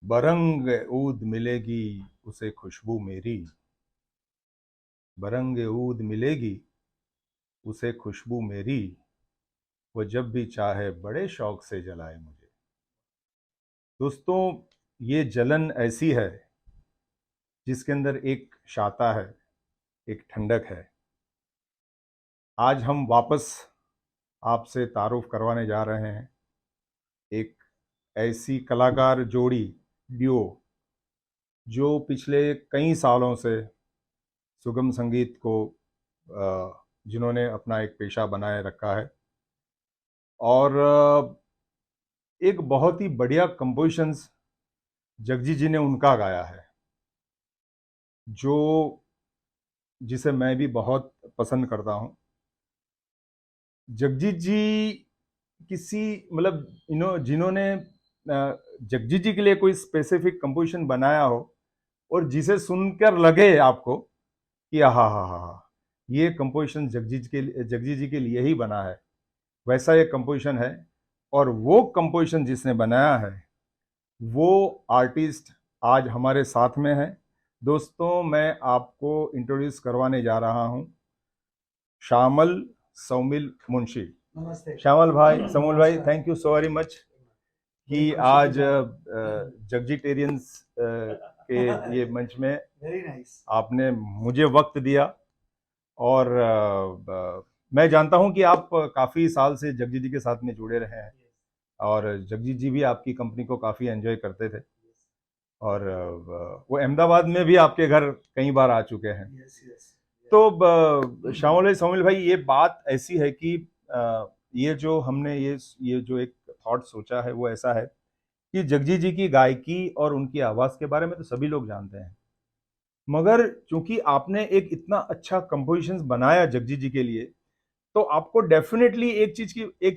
बरंग ऊद मिलेगी उसे खुशबू मेरी, बरंग ऊद मिलेगी उसे खुशबू मेरी, वो जब भी चाहे बड़े शौक से जलाए मुझे। दोस्तों, ये जलन ऐसी है जिसके अंदर एक शाता है, एक ठंडक है। आज हम वापस आपसे तारुफ करवाने जा रहे हैं एक ऐसी कलाकार जोड़ी, ड्यूओ, जो पिछले कई सालों से सुगम संगीत को जिन्होंने अपना एक पेशा बनाए रखा है और एक बहुत ही बढ़िया कंपोजिशंस जगजीत जी ने उनका गाया है, जो जिसे मैं भी बहुत पसंद करता हूं। जगजीत जी किसी जिन्होंने जगजीत जी के लिए कोई स्पेसिफिक कंपोजिशन बनाया हो और जिसे सुनकर लगे आपको कि हा, ये कंपोजिशन जगजीत जी के लिए ही बना है, वैसा ये कंपोजिशन है। और वो कंपोजिशन जिसने बनाया है वो आर्टिस्ट आज हमारे साथ में है। दोस्तों, मैं आपको इंट्रोड्यूस करवाने जा रहा हूं श्यामल सौमिल मुंशी। नमस्ते श्यामल भाई, सौमिल भाई, thank you so very much कि आज जगजीटेरियंस के ये मंच में वेरी नाइस आपने मुझे वक्त दिया। और मैं जानता हूं कि आप काफ़ी साल से जगजीत जी के साथ में जुड़े रहे हैं और जगजीत जी भी आपकी कंपनी को काफ़ी एंजॉय करते थे और वो अहमदाबाद में भी आपके घर कई बार आ चुके हैं। तो श्यामल सौमिल भाई, ये बात ऐसी है कि ये जो हमने ये जो एक थॉट सोचा है वो ऐसा है कि जगजीत जी की गायकी और उनकी आवाज़ के बारे में तो सभी लोग जानते हैं, मगर चूंकि आपने एक इतना अच्छा कंपोजिशंस बनाया जगजीत जी के लिए, तो आपको डेफिनेटली एक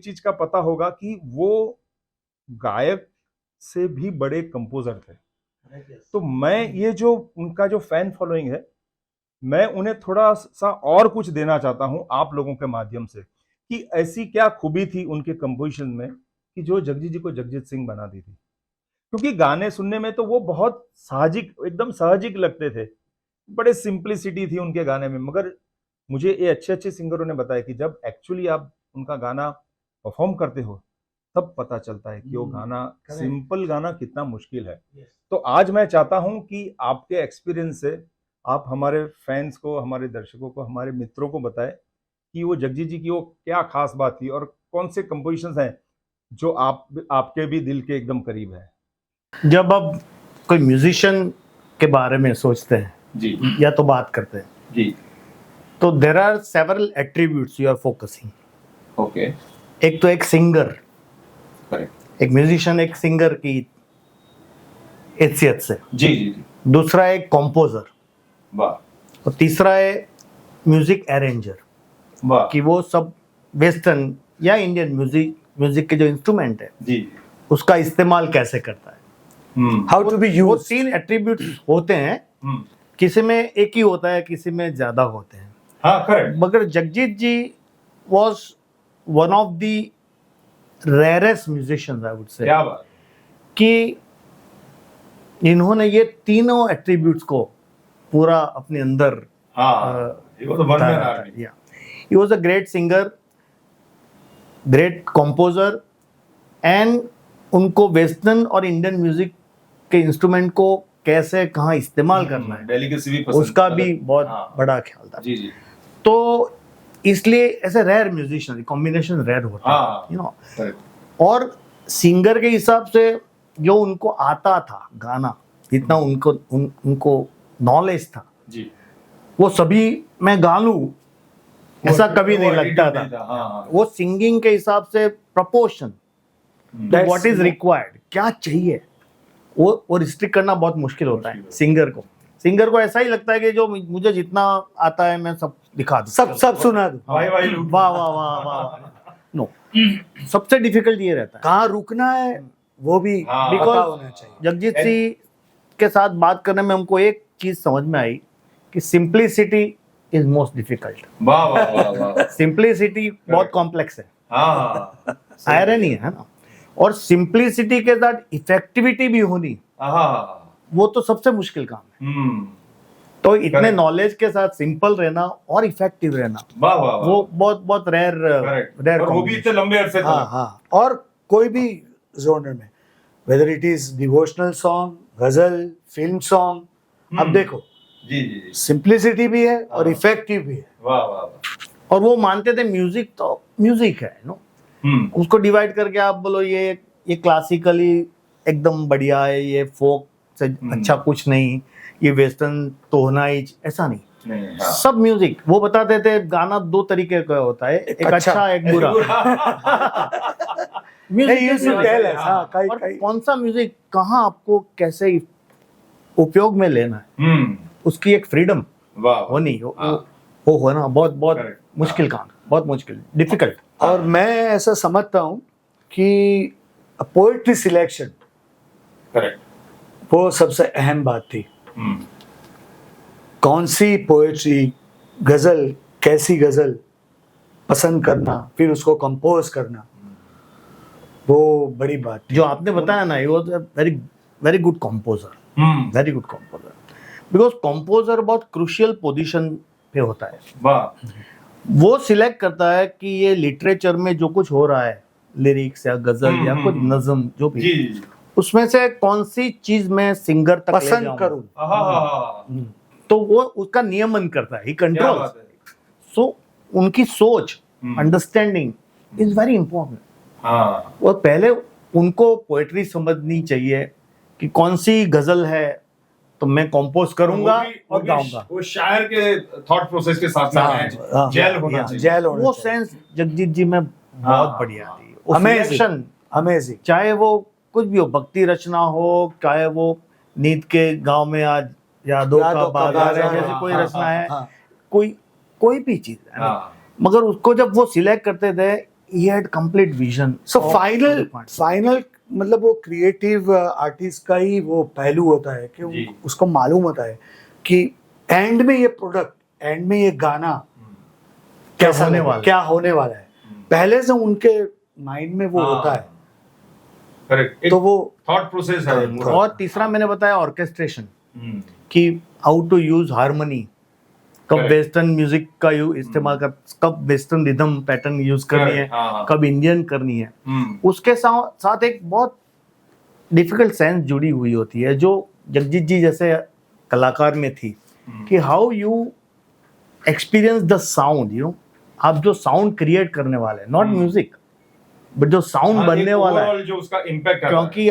चीज का पता होगा कि वो गायक से भी बड़े कंपोजर थे। तो मैं ये जो उनका जो फैन फॉलोइंग है, मैं उन्हें थोड़ा सा और कुछ देना चाहता हूं आप लोगों के माध्यम से कि ऐसी क्या खूबी थी उनके कंपोजिशन में कि जो जगजीत जी को जगजीत सिंह बना दी थी। क्योंकि गाने सुनने में तो वो बहुत साहजिक, एकदम साहजिक लगते थे, बड़े सिंप्लिसिटी थी उनके गाने में, मगर मुझे ये अच्छे अच्छे सिंगरों ने बताया कि जब एक्चुअली आप उनका गाना परफॉर्म करते हो तब पता चलता है कि वो गाना, सिंपल गाना कितना मुश्किल है। तो आज मैं चाहता हूं कि आपके एक्सपीरियंस से आप हमारे फैंस को, हमारे दर्शकों को, हमारे मित्रों को बताएं कि वो जगजीत जी की वो क्या खास बात थी और कौन से कंपोजिशंस हैं जो आपके भी दिल के एकदम करीब है। जब आप कोई म्यूजिशियन के बारे में सोचते हैं जी, या तो बात करते हैं जी, तो there are several attributes you are focusing. Okay, एक तो एक सिंगर, करेक्ट, एक म्यूजिशियन एक सिंगर की हैसियत से, जी जी जी, दूसरा एक कॉम्पोजर, वाह, और तीसरा है म्यूजिक अरेंजर, वाह, कि वो सब वेस्टर्न या इंडियन म्यूजिक के जो इंस्ट्रूमेंट है जी, उसका इस्तेमाल कैसे करता है, हाउ टू बी वो यूज्ड। 3 एट्रीब्यूट्स होते हैं। किसी में एक ही होता है, किसी में ज्यादा होते हैं। हाँ, करेक्ट, मगर जगजीत जी was one of the rarest musicians, I would say, क्या बात, कि इन्होंने ये तीनों एट्रीब्यूट्स को पूरा अपने अंदर he was a great singer, great composer, and उनको वेस्टर्न और इंडियन म्यूजिक के इंस्ट्रूमेंट को कैसे कहाँ इस्तेमाल करना है, डेलीकेसी भी पसंद, उसका भी बहुत बड़ा ख्याल था। जी जी, तो इसलिए ऐसे रेयर म्यूजिशियन, कॉम्बिनेशन रेयर होता है, यू नो। और सिंगर के हिसाब से जो उनको आता था गाना, जितना उनको नॉलेज था जी, वो सभी मैं गा लूं ऐसा कभी नहीं लगता था। वो सिंगिंग के हिसाब से प्रपोर्शन, व्हाट इज रिक्वायर्ड, क्या चाहिए, वो रिस्ट्रिक्ट करना बहुत मुश्किल होता है सिंगर को। सिंगर को ऐसा ही लगता है कि जो मुझे जितना आता है मैं सब दिखा दूं, सब सुना दूं, वाह वाह वाह वाह। नो, सबसे डिफिकल्ट ये रहता है कहाँ रुकना है वो भी पता होना चाहिए। जगजीत सिंह के साथ बात करने में हमको एक चीज समझ में आई कि सिंप्लिसिटी इज मोस्ट डिफिकल्ट। वाह वाह वाह, सिंप्लिसिटी बहुत कॉम्प्लेक्स है, आयरनी है ना। और सिंप्लिसिटी के साथ इफेक्टिविटी भी होनी हाँ, वो तो सबसे मुश्किल काम है। तो इतने Correct. नॉलेज के साथ सिंपल रहना और इफेक्टिव रहना, वाह वाह वाह, वो बहुत बहुत रेयर रेयर और वो भी इतने लंबे अरसे हाँ तक। हाँ। और कोई भी जोनर में, whether it is devotional song, गजल, फिल्म सॉन्ग, अब देखो जी जी जी, सिंप्लिसिटी भी है और हाँ। इफेक्टिव भी है। वाह वाह वाह। और वो मानते थे म्यूजिक तो म्यूजिक है, नो, उसको डिवाइड करके आप बोलो ये क्लासिकली एकदम बढ़िया है, ये फोक से अच्छा कुछ नहीं, ये वेस्टर्न तो होना ही, ऐसा नहीं। नहीं, हाँ। सब म्यूजिक, वो बताते थे गाना दो तरीके का होता है, एक अच्छा एक बुरा। Music They used to tell us, हाँ, और कौन सा म्यूजिक कहाँ आपको कैसे उपयोग में लेना है, उसकी एक फ्रीडम वाह होनी, वो होना बहुत बहुत Correct. मुश्किल काम, बहुत मुश्किल, डिफिकल्ट। और मैं ऐसा समझता हूँ कि पोएट्री सिलेक्शन, करेक्ट, वो सबसे अहम बात थी। कौन सी पोएट्री, गजल, कैसी गजल पसंद करना, फिर उसको कंपोज करना, वो बड़ी बात थी। जो आपने बताया ना, वो very very good composer, very good composer, because composer बहुत क्रूशियल पोजीशन पे होता है। वाह, वो सिलेक्ट करता है कि ये लिटरेचर में जो कुछ हो रहा है, लिरिक्स या गजल या कुछ नज्म जो भी, जी, उसमें से कौन सी चीज मैं सिंगर तक ले पसंद जाऊं, करूं, हाँ, तो वो उसका नियमन करता है, ही क्या कंट्रोल। बात है। सो उनकी सोच, अंडरस्टैंडिंग इज वेरी इंपॉर्टेंट। हाँ, और पहले उनको पोएट्री समझनी चाहिए कि कौन सी गजल है तो मैं कंपोज करूंगा और गाऊंगा। वो शायर के थॉट प्रोसेस के साथ साथ जेल होना चाहिए। जेल होना वो चाहिए। सेंस जगजीत जी में बहुत बढ़िया थी। वो Amazing. Selection, amazing. चाहे वो कुछ भी हो, भक्ति रचना हो, चाहे वो नींद के गांव में आज यादों का बाजार है जैसे कोई रचना है, कोई भी चीज है, मगर उसको जब वो सिलेक्ट करते थे, he had complete vision। So final मतलब वो क्रिएटिव आर्टिस्ट का ही वो पहलू होता है कि उसको मालूम होता है कि एंड में ये प्रोडक्ट, एंड में ये गाना कैसा होने वाला, क्या होने वाला है, पहले से उनके माइंड में वो होता है। करेक्ट, तो वो थॉट प्रोसेस है। और तीसरा मैंने बताया ऑर्केस्ट्रेशन, कि हाउ टू यूज हारमोनी, कब वेस्टर्न म्यूजिक का इस्तेमाल कर, कब वेस्टर्न रिदम पैटर्न यूज करनी है, कब इंडियन करनी है। उसके साथ एक बहुत डिफिकल्ट सेंस जुड़ी हुई होती है जो जगजीत जी जैसे कलाकार में थी, कि how you experience the sound, you know, आप जो साउंड क्रिएट करने वाले, नॉट म्यूजिक बट जो साउंड बनने वाला है, जो उसका इम्पैक्ट, क्योंकि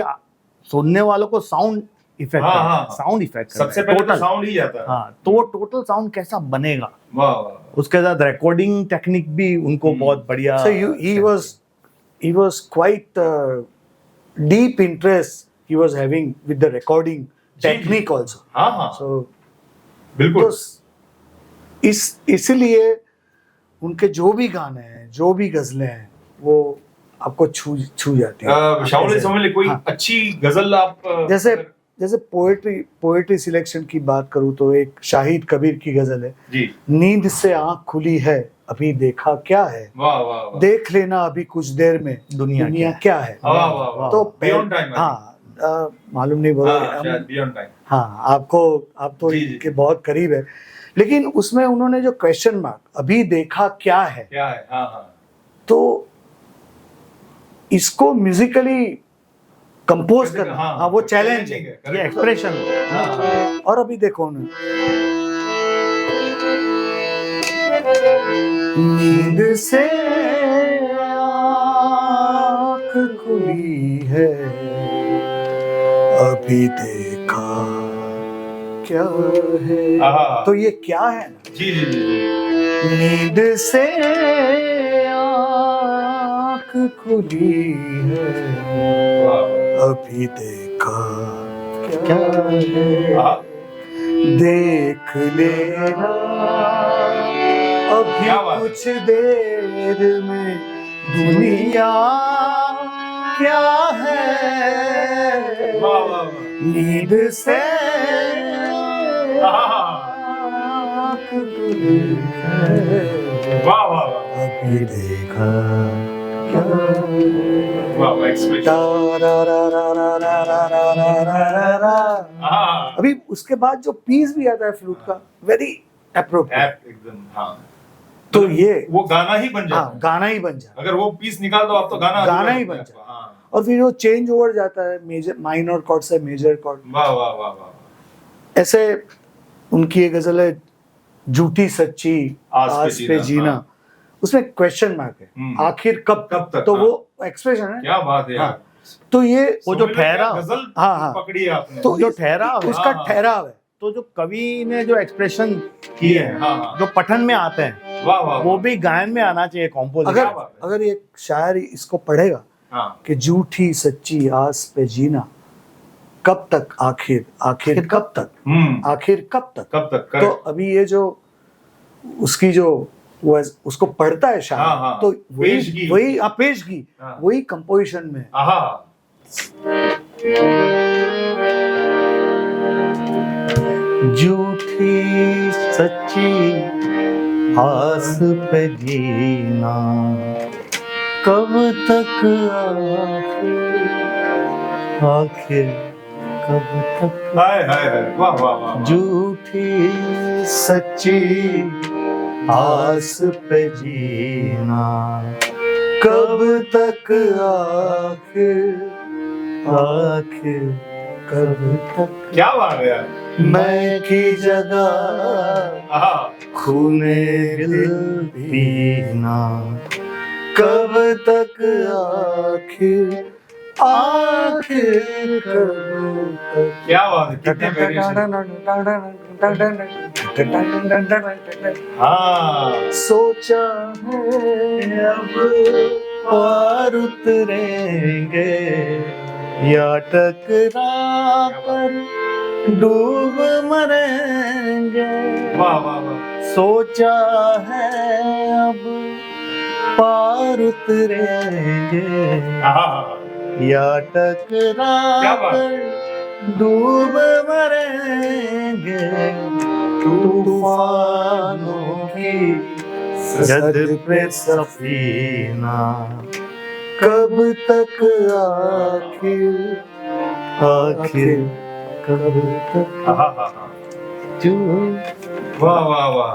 सुनने वालों को साउंड इफेक्ट, साउंड इफेक्ट सबसे पहले तो साउंड ही आता है। हाँ, तो वो टोटल साउंड कैसा बनेगा, वाह, उसके साथ रिकॉर्डिंग टेक्निक भी उनको बहुत बढ़िया। so he was quite deep interest he was having with the recording technique also। हाँ, so बिल्कुल। तो इसीलिए उनके जो भी गाने हैं, जो भी गजलें हैं, वो आपको छू जाती है। शाहुल समझ ले, कोई अच्छी गजल आप जैसे पोएट्री सिलेक्शन की बात करूं तो एक शाहिद कबीर की गजल है जी, नींद से आंख खुली है अभी देखा क्या है, वाह वाह वाह, देख लेना अभी कुछ देर में दुनिया क्या है। वाह वाह वाह, तो बियॉन्ड टाइम, हाँ, मालूम नहीं बोला, शायद बियॉन्ड टाइम। हाँ, आप तो इनके बहुत करीब है, लेकिन उसमें उन्होंने जो क्वेश्चन मार्क, अभी देखा क्या है, हाँ, तो इसको म्यूजिकली कंपोज करना, हाँ, वो चैलेंज है, ये एक्सप्रेशन। और अभी देखो ना, नींद से आँख खुली है अभी देखा क्या है, तो ये क्या है ना, जी जी जी, नींद से आँख खुली है अभी देखा क्या है, देख लेना अभी कुछ देर में दुनिया क्या है, नींद से आँख खुली है वाह वाह, अभी देखा वाह वाह एक्सप्रेशन हाँ अभी उसके बाद जो पीस भी आता है फ्लूट का, वेरी अप्रोप्रिएट। एकदम हाँ तो ये वो गाना ही बन जाता हाँ है गाना ही बन जाता है। अगर वो पीस निकाल दो आप तो गाना गाना अधूरा ही लगता बन है जाता आपको, हाँ और फिर वो चेंज ओवर जाता है मेजर माइनर कॉर्ड से मेजर कॉर्ड। वाह वाह वाह वाह ऐसे उनकी एक गजल है, झूठी सच्ची आस पे जीना, हाँ। उसमें क्वेश्चन मार्क है, आखिर कब तक तो हाँ। वो एक्सप्रेशन है। क्या बात है यार हाँ, तो ये वो जो ठहराव, गजल हाँ, हाँ। पकड़ी है आपने तो जो ठहराव है, उसका हाँ, हाँ। ठहराव है। तो जो कवि ने जो एक्सप्रेशन किए हैं, हाँ, हाँ। जो पठन में आते हैं, वाह वाह वो भी गायन में आना चाहिए कॉम्पोजिशन। अगर बात है। अगर एक शायर इसको पढ़ेगा हाँ कि झूठी सच्ची आस पे जीना, कब तक आखिर आखिर कब तक आखिर कब तक तो correct। अभी ये जो उसकी जो वो उसको पढ़ता है शायर, हाँ, हाँ। तो पेशगी। वही पेशगी हाँ। वही कंपोजिशन में है। आहा झूठी सच्ची आस पे जीना, कब तक आखिर कब तक, हाय हाय हाय वाह वाह वाह झूठी सच्ची आस पे जीना, कब तक आखिर आखिर कब तक, क्या बात है यार मैं की जगह आहा खूने दिल पीना, कब तक आखिर आखिर कब तक। क्या बात है कितने वेरिएशन हाँ सोचा है अब पार उतरेंगे या टकरा कर डूब मरेंगे, वाह वाह वाह सोचा है अब पार उतरेंगे आहा या टकरा क्या बात? कर डूब मरेंगे तूफानों की जद पे सफीना, कब तक आखिर आखिर कब तक आहा आहा जो वाह वाह वाह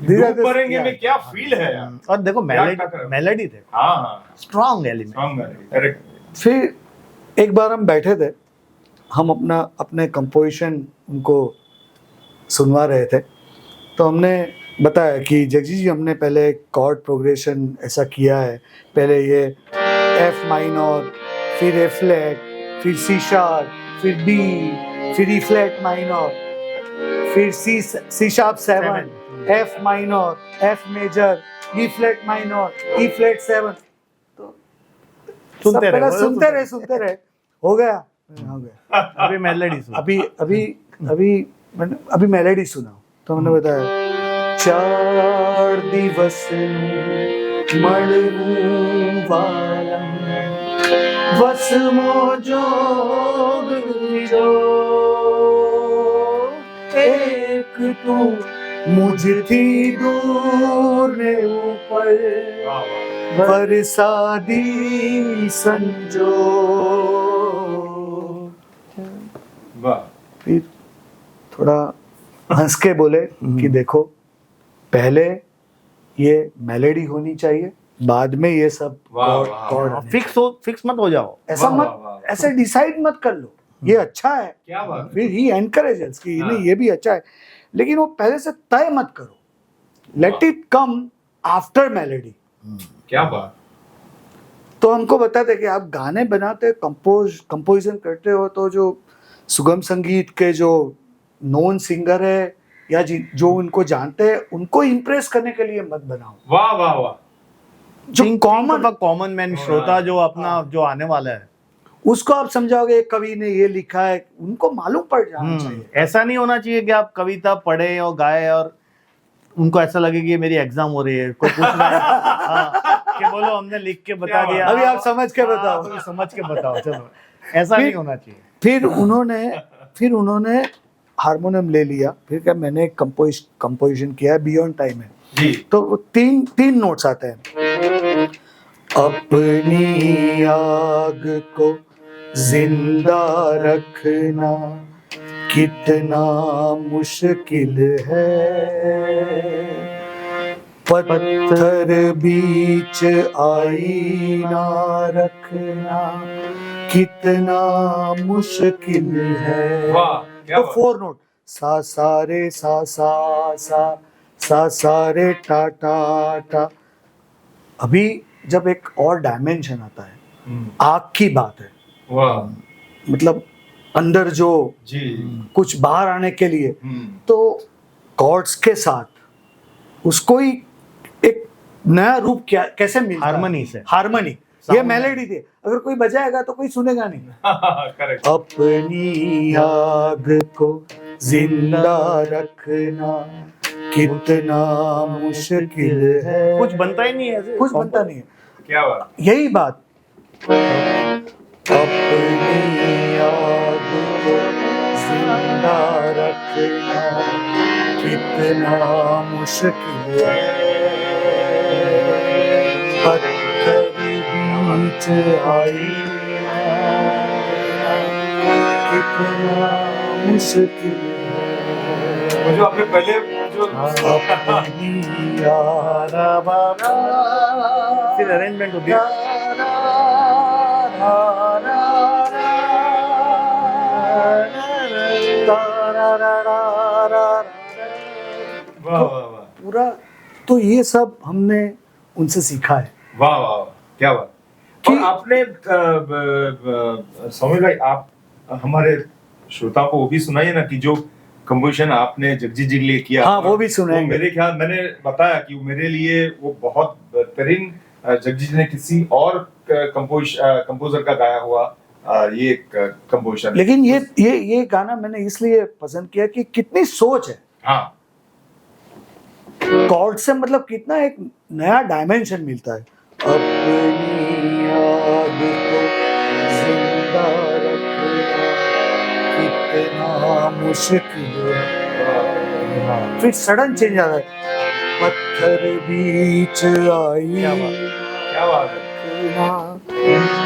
धीरे डूब मरेंगे में क्या फील है यार और देखो क्या कर- मेलोडी थे, हाँ हाँ स्ट्रॉन्ग एलिमेंट। स्ट्रांग करेक्ट फिर एक बार हम बैठे थे, हम अपने कंपोजिशन उनको सुनवा रहे थे, तो हमने बताया कि जगजीत जी हमने पहले कॉर्ड प्रोग्रेशन ऐसा किया है, पहले ये एफ माइनर, फिर ए फ्लैट, फिर सी शार्प, फिर बी, फिर ई फ्लैट माइनर, फिर C sharp 7, F minor, F major, B flat minor, E flat 7। तो सुनते रहे, सुनते रहे हो गया। अभी मेलोडी सुन। अभी मेलोडी सुना तो हमने बताया, 4 દિવસ મળવું વાલમ વસમો જોગ જો એક તું મુझથી दूर ने ऊपर वरसादी संजो। वाह फिर थोड़ा हंस के बोले कि देखो, पहले ये मेलोडी होनी चाहिए, बाद में ये सब वाह, वाह, कॉर्ड। फिक्स मत हो जाओ। ऐसा वाह, मत वाह, वाह। ऐसे डिसाइड मत कर लो ये अच्छा है, क्या बात है फिर ही एनकरेजेस कि हाँ। नहीं ये भी अच्छा है, लेकिन वो पहले से तय मत करो, let it come after melody. क्या बात तो हमको बताते कि आप गाने बनाते कंपोजिशन करते हो तो जो सुगम संगीत के जो नॉन सिंगर है या जो उनको जानते हैं उनको इम्प्रेस करने के लिए मत बनाओ, वाह वाह वाह जो कॉमन मैन श्रोता जो अपना जो आने वाला है, उसको आप समझाओगे कवि ने ये लिखा है, उनको मालूम पड़ जाना चाहिए। ऐसा नहीं होना चाहिए कि आप कविता पढ़े और गाए और उनको ऐसा लगे कि ये मेरी एग्जाम हो रही है, कोई पूछ रहा है हाँ, कि बोलो हमने लिख के बता दिया, अभी आप समझ के बताओ। अभी समझ के बताओ, चलो ऐसा नहीं होना चाहिए। फिर उन्होंने हारमोनियम ले लिया, फिर क्या मैंने कंपोजिशन किया है, बियॉन्ड टाइम है जी तो वो तीन नोट्स आते हैं, अपनी आग को जिंदा रखना कितना मुश्किल है, पत्थर बीच आईना रखना कितना मुश्किल है। वाह, क्या तो बात। 4 नोट, सा सा रे सा सा रे टा टा टा। अभी जब एक और डायमेंशन आता है, आग की बात है, वाह मतलब अंदर जो जी। कुछ बाहर आने के लिए, तो कॉर्ड्स के साथ उसको ही एक नया रूप क्या कैसे मिलता है? हार्मनी से। हार्मनी, ये मेलोडी थी, अगर कोई बजाएगा तो कोई सुनेगा नहीं। करेक्ट। अपनी आग को जिंदा रखना कितना मुश्किल है। कुछ बनता ही नहीं है ऐसे। कुछ बनता नहीं है, क्या बात। यही बात। अपनी आग को जिंदा रखना कितना मुश्किल है, पत्थर बीच आईना कितना मुश्किल है। वो जो आपने पहले जो अपनी यारा बाबा फिर अरेंजमेंट होती है। वाह वाह वाह पूरा, तो ये सब हमने उनसे सीखा है। वाह वाह वाह, क्या बात। कि- और आपने सौम्य भाई, आप हमारे श्रोताओं को वो भी सुनाइए ना कि जो कंपोजिशन आपने जगजीत जी के लिए किया। हाँ, वो भी सुनाएंगे। मेरे ख्याल, मैंने बताया कि मेरे लिए वो बहुत बेहतरीन जगजीत जी ने किसी और कंपोजर का गाया हुआ ये कंपोजिशन। लेकिन ये गाना मैंने इसलिए पसंद किया कि कितनी सोच है। हाँ कॉर्ड से मतलब कितना एक नया डायमेंशन मिलता है। अपनी आग को जिंदा रखना कितना मुश्किल है, फिर सडन चेंज आता है, पत्थर बीच आई क्या बात है।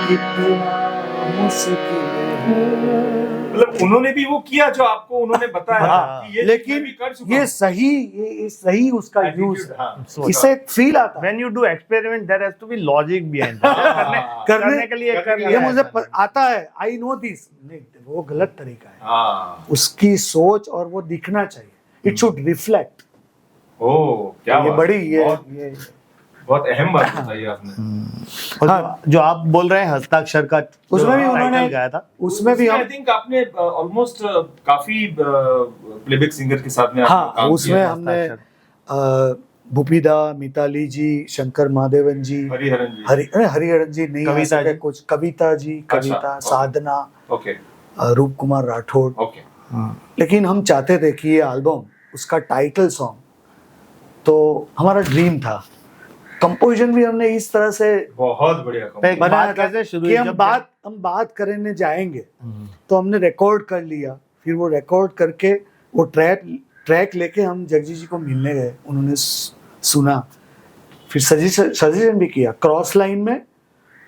कितना मुश्किल है। मतलब उन्होंने भी वो किया जो आपको उन्होंने बताया हाँ, कि ये लेकिन मैं भी कर चुका ये हूं। सही उसका यूज Attitude, है। हाँ। इससे एक फील आता है। When you do experiment, there has to be logic behind it. हाँ, करने के लिए कर ये लिया मुझे है। आता है, आई नो दिस, नहीं वो गलत तरीका है। हाँ। उसकी सोच और वो दिखना चाहिए, इट शुड रिफ्लेक्ट। ओह, क्या ये बात। बड़ी बहुत अहम बात बताई आपने। और हाँ। जो आप बोल रहे हैं हस्ताक्षर का, उसमें भी जो उन्होंने title गाया था, उसमें भी आई हम, थिंक आपने ऑलमोस्ट काफी प्लेबैक सिंगर के साथ में आपने हाँ काम उसमें किया। हमने भूपिदा, मिताली जी, शंकर महादेवन जी, हरिहरन जी। हरिहरन जी नहीं आ कविता सके जी। कुछ, कविता जी, कविता, ओके। साधना, ओके रूप कुमार राठौड़। ओके। लेकिन हम चाहते थे कि ये एल्बम, उसका टाइटल सॉन्ग तो हमारा ड्रीम था। कंपोजिशन भी हमने इस तरह से बहुत बढ़िया पे- कंपोजिशन। बनाया बात था कैसे शुरू कि हुई? हम जब- बात करने जाएंगे तो हमने रिकॉर्ड कर लिया, फिर वो रिकॉर्ड करके वो ट्रैक लेके हम जगजीत जी को मिलने गए, उन्होंने सुना, फिर सजेशन भी किया। क्रॉस लाइन में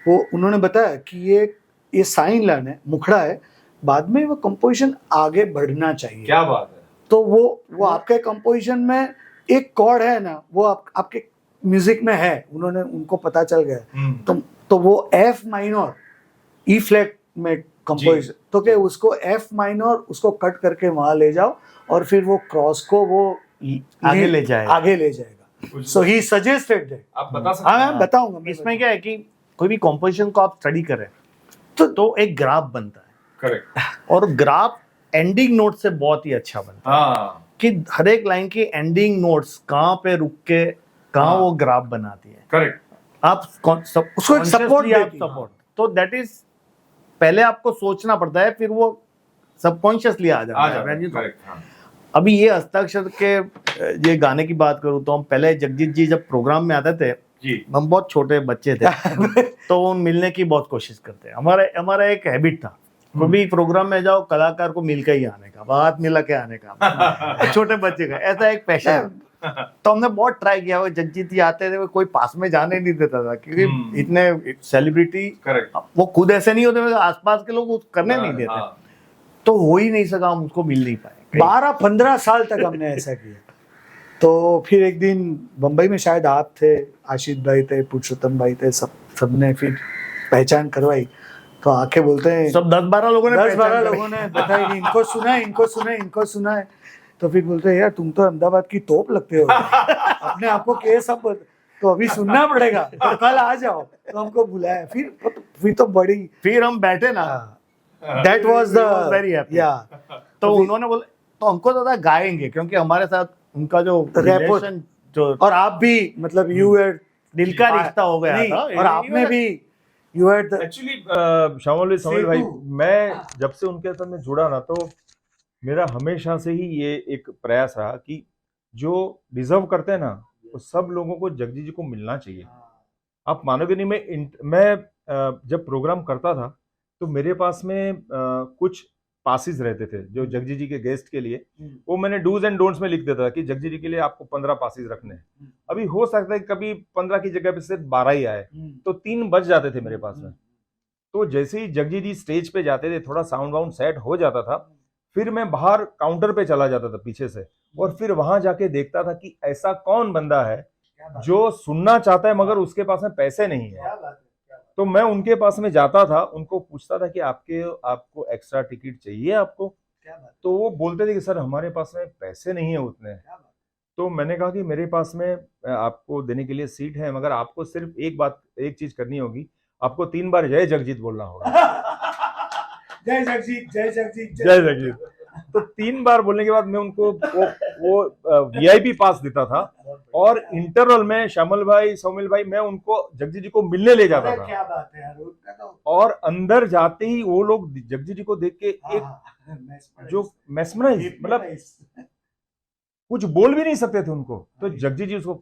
वो उन्होंने बताया कि ये साइन लाइन है, मुखड़ा है, बाद में वो कंपोजिशन आगे बढ़ना चाहिए। क्या बात है। तो वो आपके कंपोजिशन में एक कॉर्ड है ना, वो आपके म्यूजिक में है, उनको पता चल गया। तो वो एफ माइनर ई फ्लैट में कंपोजिशन, तो क्या उसको एफ माइनर उसको कट करके वहां ले जाओ और फिर वो क्रॉस को वो आगे ले जाएगा। सो ही सजेस्टेड दैट। आप बता सकते हाँ हैं? मैं बताऊंगा। इसमें क्या है कि कोई भी कॉम्पोजिशन को आप स्टडी करें तो एक ग्राफ बनता है, करेक्ट। और ग्राफ एंडिंग नोट से बहुत ही अच्छा बनता है हाँ कि हर एक लाइन की एंडिंग नोट्स कहाँ पे रुक के कहाँ हाँ। वो ग्राफ बनाती है। करेक्ट। आप उसको एक support देती है। सपोर्ट, तो दैट इज, पहले आपको सोचना पड़ता है, फिर वो सबकॉन्शियसली आ जाता है when you- करेक्ट। हाँ अभी ये हस्ताक्षर के ये गाने की बात करूँ तो हम पहले जगजीत जी जब प्रोग्राम में आते थे, जी। हम बहुत छोटे बच्चे थे तो वो मिलने की बहुत कोशिश करते हैं। हमारा एक हैबिट था, कभी प्रोग्राम में जाओ कलाकार को मिल के ही आने का, बात मिला के आने का छोटे बच्चे का ऐसा एक पैशन। तो हमने बहुत ट्राई किया। वो जगजीत जी आते थे, वो कोई पास में जाने नहीं देता था क्योंकि इतने सेलिब्रिटी, करेक्ट, वो खुद ऐसे नहीं होते, आसपास के लोग करने नहीं देते, तो हो ही नहीं सका, हम उसको मिल नहीं पाए। 12-15 साल तक हमने ऐसा किया। तो फिर एक दिन बम्बई में शायद आप थे, आशीष भाई थे, पुरुषोत्तम भाई थे, सबने फिर पहचान करवाई। तो आके बोलते हैं, सब 10-12 लोगों ने 10-12 लोगों ने बताया कि इनको सुना है, इनको सुना है, इनको सुना है। तो फिर बोलते हैं, यार तुम तो अहमदाबाद की तोप लगते हो, अपने आप को के सब, तो अभी सुनना पड़ेगा, तो कल आ जाओ। तो हमको बुलाया, फिर तो बड़ी, फिर हम बैठे ना, that was the very happy. या तो उन्होंने बोला, तो हमको तो था गाएंगे क्योंकि हमारे साथ उनका जो Rapport, relation, जो और आप भी मतलब यू वर दिल का रिश्ता हो गया था, और आपने भी you were the actually Shyamal See भाई, too. मैं जब से उनके साथ में जुड़ा ना, तो मेरा हमेशा से ही ये एक प्रयास रहा कि जो डिजर्व करते हैं ना, वो सब लोगों को जगजीत जी को मिलना चाहिए। आप मानोगे नहीं, मैं जब प्रोग्राम करता था तो मेरे पास में कुछ पासिस रहते थे जो जगजीत जी के गेस्ट के लिए, वो मैंने डूज एंड डोंट्स में लिख देता था कि जगजीत जी के लिए आपको 15 पासिस रखने हैं। अभी हो सकता है कि कभी 15 की जगह पे सिर्फ 12 ही आए, तो 3 बच जाते थे मेरे पास में। तो जैसे ही जगजीत जी स्टेज पे जाते थे, थोड़ा साउंड वाउंड सेट हो जाता था, फिर मैं बाहर काउंटर पे चला जाता था पीछे से, और फिर वहां जाके देखता था कि ऐसा कौन बंदा है जो सुनना चाहता है मगर उसके पास में पैसे नहीं है। तो मैं उनके पास में जाता था, उनको पूछता था कि आपको एक्स्ट्रा टिकट चाहिए आपको? तो वो बोलते थे कि सर हमारे पास में पैसे नहीं है उतने। तो मैंने कहा कि मेरे पास में आपको देने के लिए सीट है, मगर आपको सिर्फ एक चीज करनी होगी, आपको 3 बार जय जगजीत बोलना होगा। जय जगजीत, जय जगजीत, जय जगजीत। तो 3 बार बोलने के बाद मैं उनको वो वीआईपी पास देता था, और इंटरवल में श्यामल भाई, सौमिल भाई, मैं उनको जगजीत जी को मिलने ले जाता था। क्या बात है यार, उनका तो और अंदर जाते ही वो लोग जगजीत जी को देख के एक जो मेस्मराइज, मतलब कुछ बोल भी नहीं सकते थे उनको। तो जगजीत जी उसको,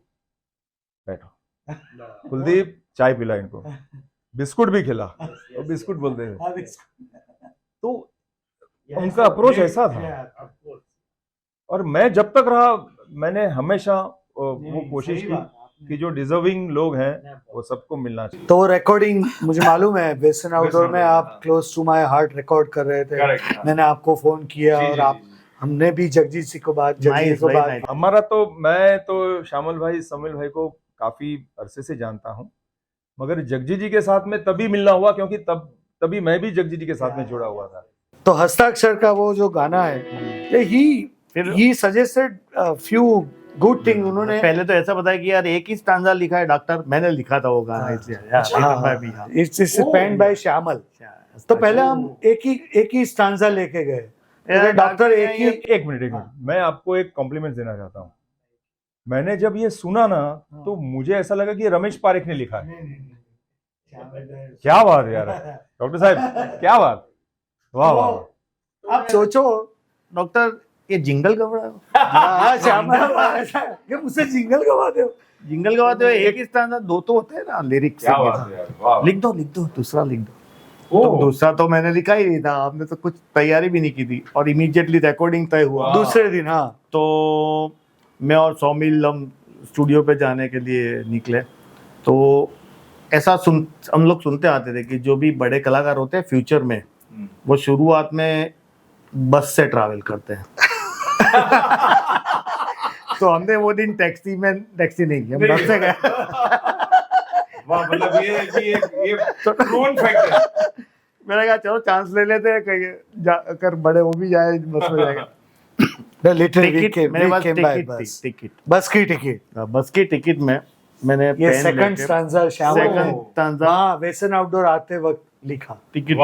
बैठो कुलदीप, चाय पिला इनको, बिस्कुट भी खिला, तो बिस्कुट बोलते थे। तो उनका अप्रोच ऐसा था। और मैं जब तक रहा, मैंने हमेशा वो कोशिश की कि जो डिजर्विंग लोग हैं वो सबको मिलना चाहिए। तो रिकॉर्डिंग मुझे मालूम है, वेस्टर्न आउटडोर में आप close to my heart record कर रहे थे। मैंने आपको फोन किया, और आप, हमने भी जगजीत जी को बात, हमारा तो, मैं तो श्यामल भाई, सौमिल भाई को काफी अरसे से जानता हूँ, मगर जगजीत जी के साथ में तभी मिलना हुआ क्योंकि तभी मैं भी जगजीत जी के साथ में जुड़ा हुआ था। तो हस्ताक्षर का वो जो गाना है, he suggested few good thing. उन्होंने पहले तो ऐसा बताया कि यार एक ही स्टांजा लिखा है डॉक्टर, मैंने लिखा था वो गाना, इसलिए इट्स पेन्ड बाय श्यामल। तो पहले हम एक ही स्टांजा लेके गए, डॉक्टर एक मिनट, मैं आपको एक कॉम्प्लीमेंट देना चाहता हूँ। मैंने जब ये सुना ना, तो मुझे ऐसा लगा कि रमेश पारेख ने लिखा है। क्या बात है यार डॉक्टर साहब, क्या बात, वाह वाह। आप सोचो डॉक्टर, ये जिंगल गवा श्यामल मुझसे जिंगल गवाते हो, एक ही स्टांजा, 2 तो होते हैं ना लिरिक्स। लिख दो दूसरा लिख दो। तो दूसरा तो मैंने लिखा ही नहीं था, आपने तो कुछ तैयारी भी नहीं की थी, और इमीडिएटली रिकॉर्डिंग तय हुआ दूसरे दिन। हाँ, तो मैं और सौमिल हम स्टूडियो पे जाने के लिए निकले। तो ऐसा हम लोग सुनते आते थे कि जो भी बड़े कलाकार होते हैं फ्यूचर में, वो शुरुआत में बस से ट्रैवल करते हैं। तो हमने वो दिन टैक्सी नहीं की, हम बस से गए। वाह, मतलब ये ट्रून फैक्ट है। मैंने कहा चलो चांस ले लेते हैं, कहीं कर बड़े वो भी जाए, बस में जाएगा। बस की टिकट में मैंने ये सेकंड स्टांजा वेस्टर्न आउटडोर आते वक्त लिखा, टिकट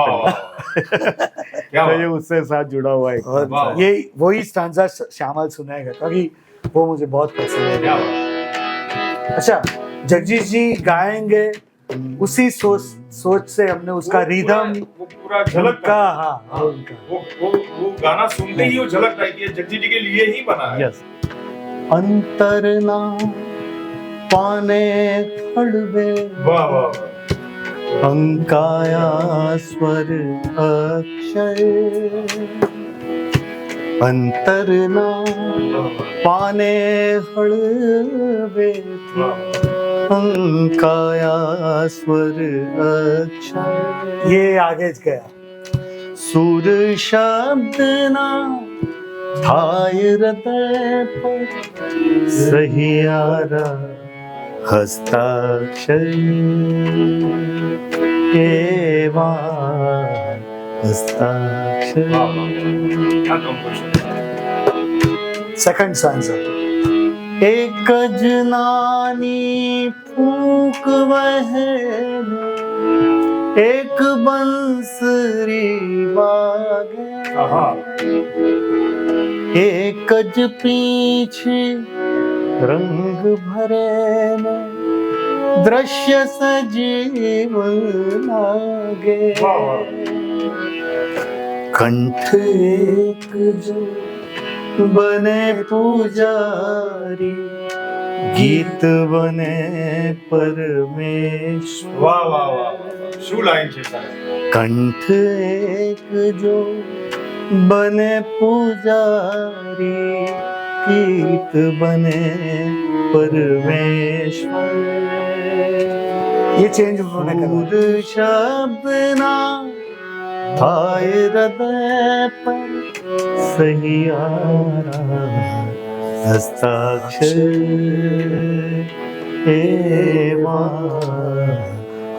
ये उससे साथ जुड़ा हुआ है। और ये वही स्टांजा श्यामल सुनाएगा, क्योंकि वो मुझे बहुत पसंद है। अच्छा, जगजीत जी गाएंगे, उसी सोच से हमने उसका रिदम, वो पूरा झलक का, हाँ, वो गाना सुनते ही वो झलक रहा है कि जगजीत जी के लिए ही बना है। यस, अंतरना पाने खड़वे, वाह वाह, अंकाया स्वर अक्षय, अंतर ना पाने हळवे अंकाया स्वर अक्षर ये आगे गया. सूर शब्द ना थाय हृदय पर सहियारा हस्ताक्षर केवा हस्ताक्षर. क्या कंपोजिशन. Second stanza. एक जनानी फूक वहने एक बंसरी बागे एक ज पीछे रंग भरे ने दृश्य सजीव लागे. कंठ एक जो बने पुजारी गीत बने परमेश्वर. वाह वाह वाह. શું લાઈન છે સાહેબ. कंठ एक जो बने पुजारी गीत बने परमेश्वर. ये चेंज उन्होंने करा. सूर शब्द ना थाय हृदय पर सहियारा हस्ताक्षर एवा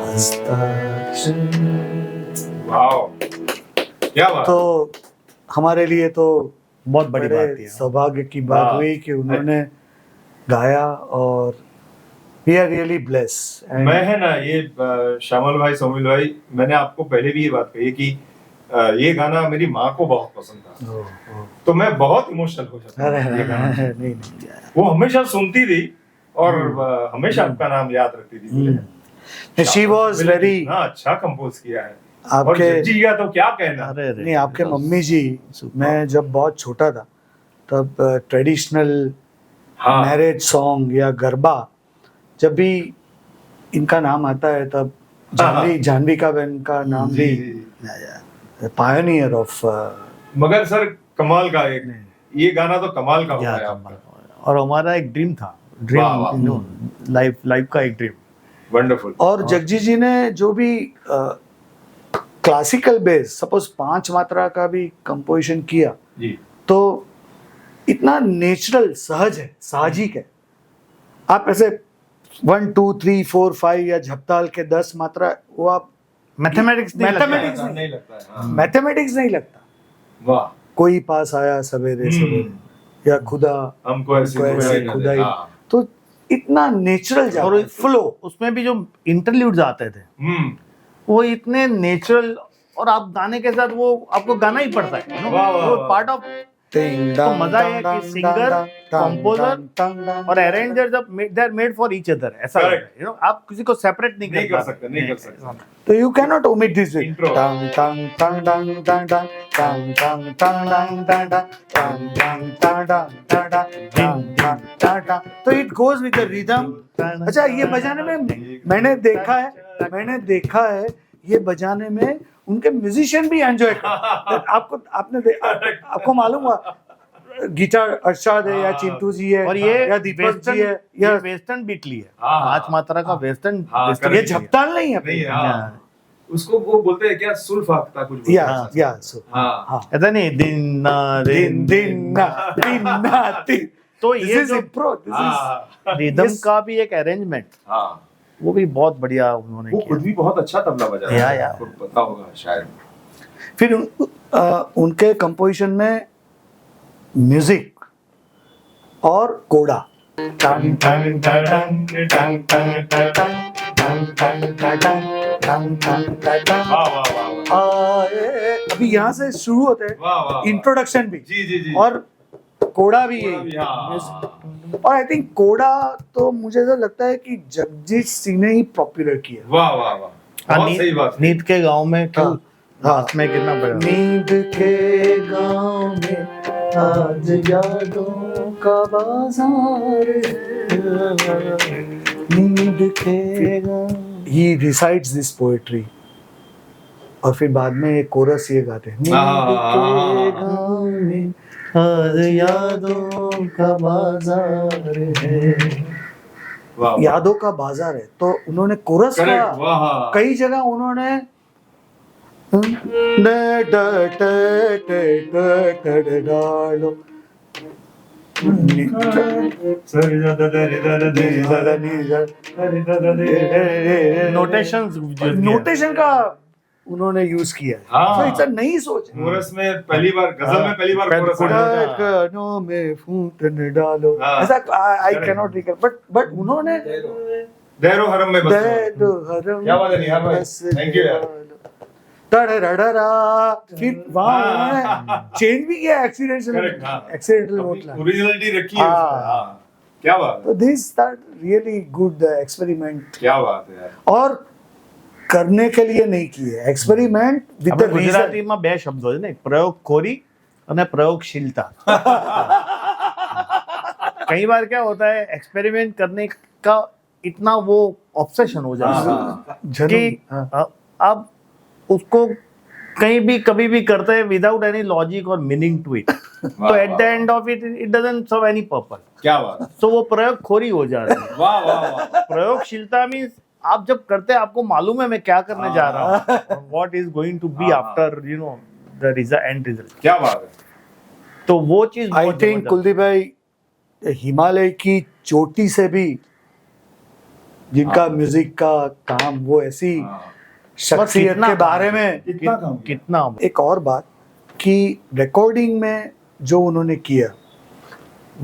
हस्ताक्षर. वाह. क्या बात. तो हमारे लिए तो बहुत बड़ी बड़े बात है. सौभाग्य की बात हाँ. हुई कि उन्होंने गाया और वी आर रियली ब्लेस. मैं है ना ये श्यामल भाई सोमिल भाई, मैंने आपको पहले भी ये बात कही कि ये गाना मेरी माँ को बहुत पसंद था, तो मैं बहुत इमोशनल हो जाता हूँ ये गाना. नहीं वो हमेशा सुनती थी और हमेशा आपका नाम याद रखती थी. She was very. हाँ, अच्छा कंपोज किया है. और आपके जग्जी का तो क्या कहना. अरे नहीं, आपके मम्मी जी, मैं जब बहुत छोटा था तब ट्रेडिशनल हाँ मैरिज सॉन्ग या गरबा जब भी इनका नाम आता है तब जानविका बहन का नाम जी, भी जी. Pioneer of. मगर सर कमाल का एक ये गाना तो कमाल का क्या होता है कमाल. आपका. और हमारा एक ड्रीम था. वाह, वाह. ड्रीम लाइफ का एक ड्रीम. वंडरफुल. और जगजी जी ने जो भी क्लासिकल बेस सपोज 5 मात्रा का भी कंपोजिशन किया जी. तो इतना नेचुरल सहज है, साहजिक है. आप ऐसे 1 2 3 4 5 या झपताल के 10 मात्रा वो आप मैथमेटिक्स Mathematics नहीं लगता है. हाँ. मैथमेटिक्स नहीं लगता. वाह. कोई पास आया सवेरे सवेरे या खुदा हमको ऐसे खुदाई. हाँ. तो इतना नेचुरल और जाता है, फ्लो. उसमें भी जो इंटरल्यूड्स आते थे वो इतने नेचुरल. और आप गाने के साथ वो आपको गाना ही पड़ता है. वाह, वाह, वो वाह. Part of. तो मजा ये है कि सिंगर, कंपोजर और अरेंजर जब they are made for each other. ऐसा Correct. आप किसी को सेपरेट नहीं नहीं कर कर सकते, नहीं कर सकते. तो you can not omit this way. Intro. टंग टंग टंग टंग टंग टंग टंग टंग टंग टंग टंग टंग टंग. तो it goes with the rhythm. अच्छा, ये बजाने में मैंने देखा है ये बजाने में उनके म्यूजिशियन भी एंजॉय करते. आपको मालूम हुआ गिटार अरशद है या चिंटू जी है और ये या दीपक जी है या वेस्टर्न बीट ली है. हाँ, 5 मात्रा का वेस्टर्न. हाँ, ये झपताल नहीं है. नहीं. हाँ. उसको वो बोलते हैं क्या, सुल्फाख्ता कुछ बोलते हैं. या सो हाँ. ऐसा नहीं दिन ना दिन दिन. तो This ये is जो impro. This is हाँ. Rhythm Yes. का भी एक अरेंजमेंट हाँ. वो भी बहुत बढ़िया उन्होंने वो किया. खुद भी बहुत अच्छा तबला बजाता है. या. आपको पता होगा शायद. फिर उनके कंपोजिशन में म्यूजिक और कोड़ा. टंग टंग टंग टंग टंग टंग टंग टंग टंग. वाह वाह वाह. अभी यहाँ से शुरू होते हैं वाह वाह. इंट्रोडक्शन भी जी जी जी. और कोड़ा भी यही. हाँ. और आई थिंक कोड़ा तो मुझे ऐसा लगता है कि जगजीत सिंह ने ही पॉपुलर किया. वाह वाह वाह. बहुत सही बात. नींद के गांव में क्यों हाँ. हाथ में कितना बड़ा. नींद के गांव में आज यादों का बाजार है. नींद के गांव. He recites this poetry. और फिर बाद में एक कोरस ये गाते हैं. नींद के गांव में हर यादों का बाजार है। वाह वाह। यादों का बाजार है, तो उन्होंने कोरस का करेक्ट, वाह। कई जगह उन्होंने डालो नोटेशंस नोटेशन का उन्होंने यूज किया है। हाँ। So it's a नई सोच है। कोरस में पहली बार, गजल में पहली बार कोरस आया। कानों में फूटने डालो, हाँ। ऐसा आई Correct. Can not recall, but उन्होंने दैरो हरम में बस। दे दो हरम क्या बात है निहार भाई, बस थैंक यू यार। टडडडडा, फिर वहाँ उन्होंने चेंज भी किया Correct, हाँ। एक्सीडेंटल वोटला। ओरिजिनलिटी रखी है हाँ। उसमें, हाँ। क्या बात है, तो this that really good experiment, क्या बात है यार। और करने के लिए नहीं किए एक्सपेरिमेंट विद द આપણે ગુજરાતીમાં બે શબ્દો છે ને, પ્રયોગખોરી અને પ્રયોગशीलता। कई बार क्या होता है, एक्सपेरिमेंट करने का इतना वो ऑब्सेशन हो जाता है कि अब उसको कहीं भी कभी भी करते हैं विदाउट एनी लॉजिक और मीनिंग टू इट, तो at the end of it it doesn't serve any purpose. क्या बात है, तो वो प्रयोगखोरी हो जाती है। वाह वाह वाह। प्रयोगशीलता मीन्स आप जब करते हैं आपको मालूम है मैं क्या करने जा रहा हूँ, what is going to be after the end result. क्या बात है। तो वो चीज आई थिंक कुलदीप भाई हिमालय की चोटी से भी जिनका म्यूजिक का काम, वो ऐसी शख्सियत कितना के बारे में कितना काम किया। कितना एक और बात कि रिकॉर्डिंग में जो उन्होंने किया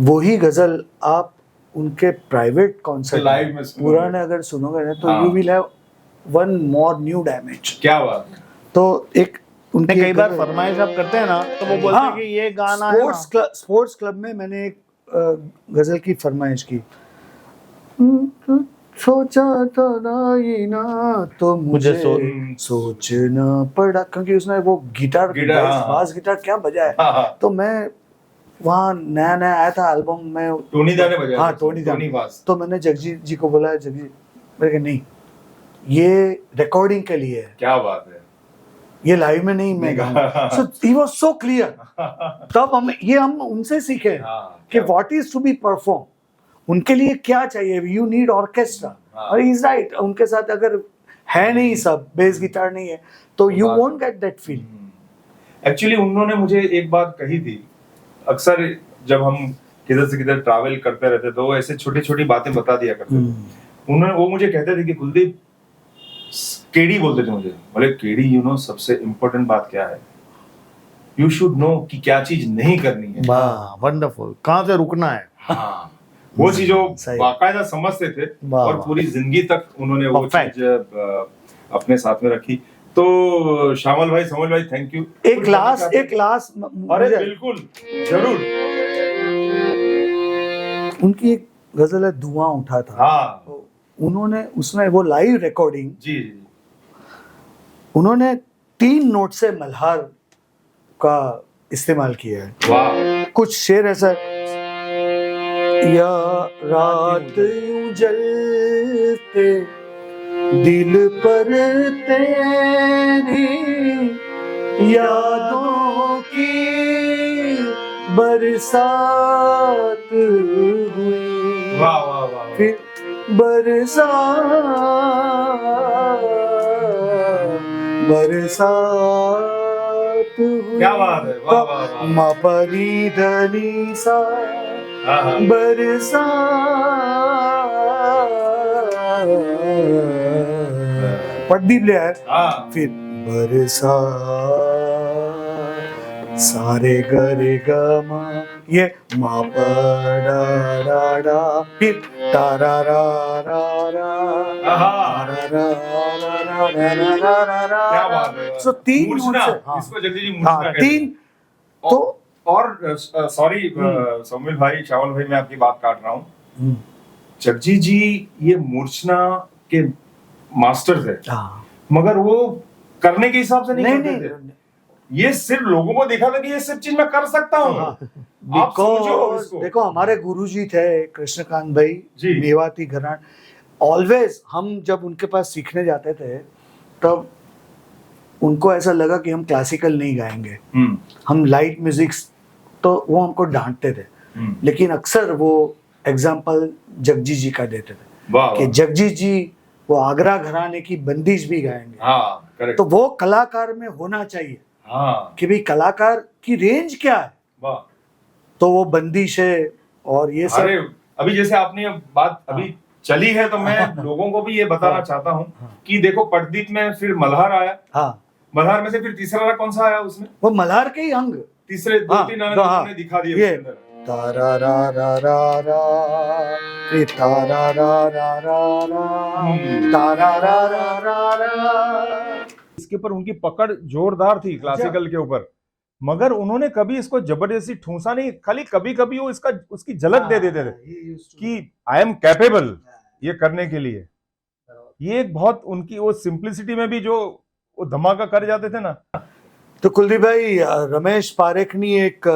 वही गजल आप उनके प्राइवेट कॉन्सर्ट लाइव में सुनोगे। पुराने अगर सुनोगे ना तो हाँ। You will have one more new damage. क्या बात है। तो एक उनकी कई एक बार गजल- फरमाइश आप करते हैं ना तो वो बोलते हैं हाँ, कि ये गाना है ना, स्पोर्ट्स क्लब में मैंने एक गजल की फरमाइश की, सोचा तो नहीं ना तो मुझे सोचना पड़ा, क्योंकि उसने वो गिटार गिटार, हाँ। बास गिटार क्या बजाया। हाँ, हाँ। तो मैं वहाँ नया नया आया था एल्बम में, टोनी दा ने बजाया हाँ था, टोनी टोनी दा, बास। तो मैंने जगजीत जी को बोला, जगजीत मैंने कहा नहीं ये रिकॉर्डिंग के लिए है, क्या बात है। ये लाइव में नहीं मैं गाऊंगा। सो ही वाज सो क्लियर। तब हम उनसे सीखे हाँ, कि क्या what is to be perform, उनके लिए क्या चाहिए, यू नीड ऑर्केस्ट्रा। हाँ। और इज राइट, उनके साथ अगर है नहीं सब, बेस गिटार नहीं है तो यू बात- won't get that feel. Actually उन्होंने मुझे एक बात कही थी, अक्सर जब हम किधर से किधर ट्रैवल करते रहते तो वो ऐसे छोटी छोटी बातें बता दिया करते थे। उन्होंने वो मुझे कहते थे कि कुलदीप, केडी बोलते थे मुझे, बोले केडी यू नो सबसे इम्पोर्टेंट बात क्या है, यू शुड नो कि क्या चीज नहीं करनी है। वाह वंडरफुल, कहाँ से रुकना है। हाँ, वो चीज वो सही। बाकायदा समझते थे वाह, और वाह। पूरी जिंदगी तक उन्होंने वो Perfect. चीज अपने साथ में रखी। तो श्यामल भाई, समल भाई, थैंक यू। एक लास्ट अरे बिल्कुल, जरूर। उनकी एक गजल है धुआं उठा था, हाँ तो उन्होंने उसमें वो लाइव रिकॉर्डिंग, जी जी। उन्होंने 3 नोट से मल्हार का इस्तेमाल किया है। वाह। कुछ शेर ऐसा है, या रात यूं जलते दिल पर तेरी यादों की बरसात हुई, वाह वाह वाह। फिर बरसात हुई। क्या बात है, वाह वाह वाह। मा परी धनी सा हाँ हाँ। बरसात, पढ़ भी लिया है। हाँ। फिर बरसात सारे गरे गमा, ये मा पा डा डा डा, फिर ता रा रा रा रा हाँ। रा रा रा रा रा रा रा। क्या बात है। So 3 मूर्छना, नोट से, हाँ। इसको जल्दी जी मूर्छना हाँ कहते हैं। 3 तो और सॉरी सौमिल भाई, श्यामल भाई, मैं आपकी बात काट रहा हूँ। जगजीत जी ये मूर्छना के मास्टर थे, हाँ मगर वो करने के हिसाब से नहीं नहीं करते थे। नहीं ये सिर्फ लोगों को देखा था कि ये सब चीज मैं कर सकता हूँ। आप समझो बिकॉज इसको। देखो हमारे गुरुजी थे कृष्णकांत भाई जी। मेवाती घरान, ऑलवेज हम जब उनके पास सीखने जाते थे तब उनको ऐसा लगा कि हम क्लासिकल नहीं गाएंगे, हम लाइट म्यूजिक, तो तो वो हमको डांटते थे, लेकिन अक्सर वो एग्जाम्पल जगजी जी का देते थे वाह कि जगजी जी वो आगरा घराने की बंदिश भी गाएंगे। हाँ करेक्ट। तो वो कलाकार में होना चाहिए हाँ कि भाई कलाकार की रेंज क्या है, वाह। तो वो बंदिश है और ये सब। अरे अभी जैसे आपने ये बात अभी चली है तो मैं लोगों को भी ये बताना चाहता हूँ कि देखो परदीप में फिर मल्हार आया, हाँ मल्हार में से फिर तीसरा वाला कौन सा आया उसमें? वो मल्हार के ही अंग, तीसरे दो हाँ, तीन हाँ, उन्होंने दिखा दिए ये उसके अंदर। तारा रा रा रा रा रे तारा रा रा रा रा तारा रा रा रा रा। इसके ऊपर उनकी पकड़ जोरदार थी क्लासिकल के ऊपर, मगर उन्होंने कभी इसको जबरदस्ती ठूंसा नहीं, खाली कभी कभी वो इसका उसकी झलक दे देते थे कि आई एम कैपेबल ये करने के लिए। ये एक बहुत उनकी वो सिंप्लिसिटी में भी जो वो धमाका कर जाते थे ना। તો કુલદીપભાઈ, રમેશ પારેખની એક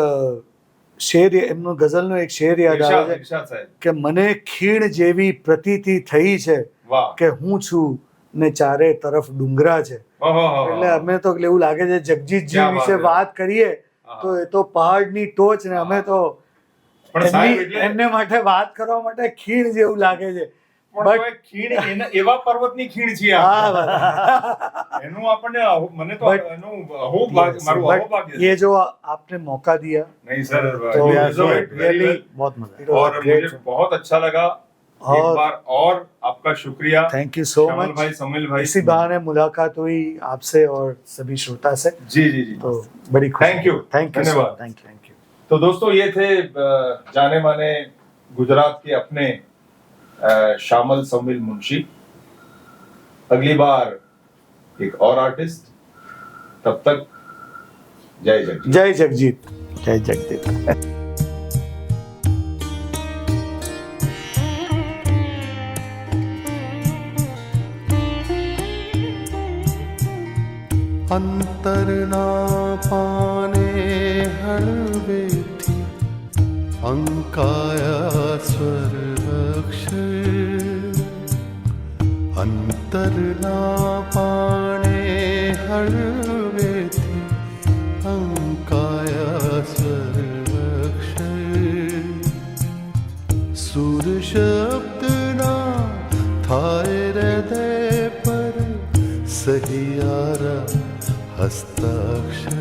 શેર, એમનો ગઝલનો એક શેર યાદ આવે છે इरशाद साहब કે મને ખીણ જેવી પ્રતીતિ થઈ છે वाह કે હું છું ને ચારે તરફ ડુંગરા છે। वाह वाह वाह, એટલે અમે તો એવું લાગે છે જગજીતજી ક્યા વાત વિશે હે। વાત કરીએ તો એ તો પહાડની ટોચ ને અમે તો પણ સાહેબ એટલે એમને માટે વાત કરવા માટે ખીણ જેવું લાગે છે। પણ તો એ ખીણ એવા પર્વતની ખીણ છે આ। હા બરાબર। એનું આપણને મને તો But- એનું અહોભાગ્ય મારું But અહોભાગ્ય ये છે। जो आपने मौका दिया, नहीं सर तो you deserve it very really well। बहुत मजा it was और a great मुझे बहुत अच्छा लगा। एक और बार और आपका शुक्रिया thank you so Shyamal much. भाई, समिल भाई। इसी बहाने मुलाकात हुई आपसे और सभी श्रोता से, जी जी जी। तो बड़ी खुशी। Thank you, थैंक यू धन्यवाद। Thank you. तो दोस्तों ये थे जाने माने गुजरात के अपने श्यामल समिल मुंशी। अगली बार एक और आर्टिस्ट, तब तक जय जगजीत। जय जगजीत। जय जगदीप। અંતરના પાને હળવેથી અંકાયા સ્વર અક્ષર અંતરના પાને હળવેથી અંકાયા સ્વર અક્ષર સુર શબ્દના થાય હૃદય પર સહિયારા હસ્તાક્ષર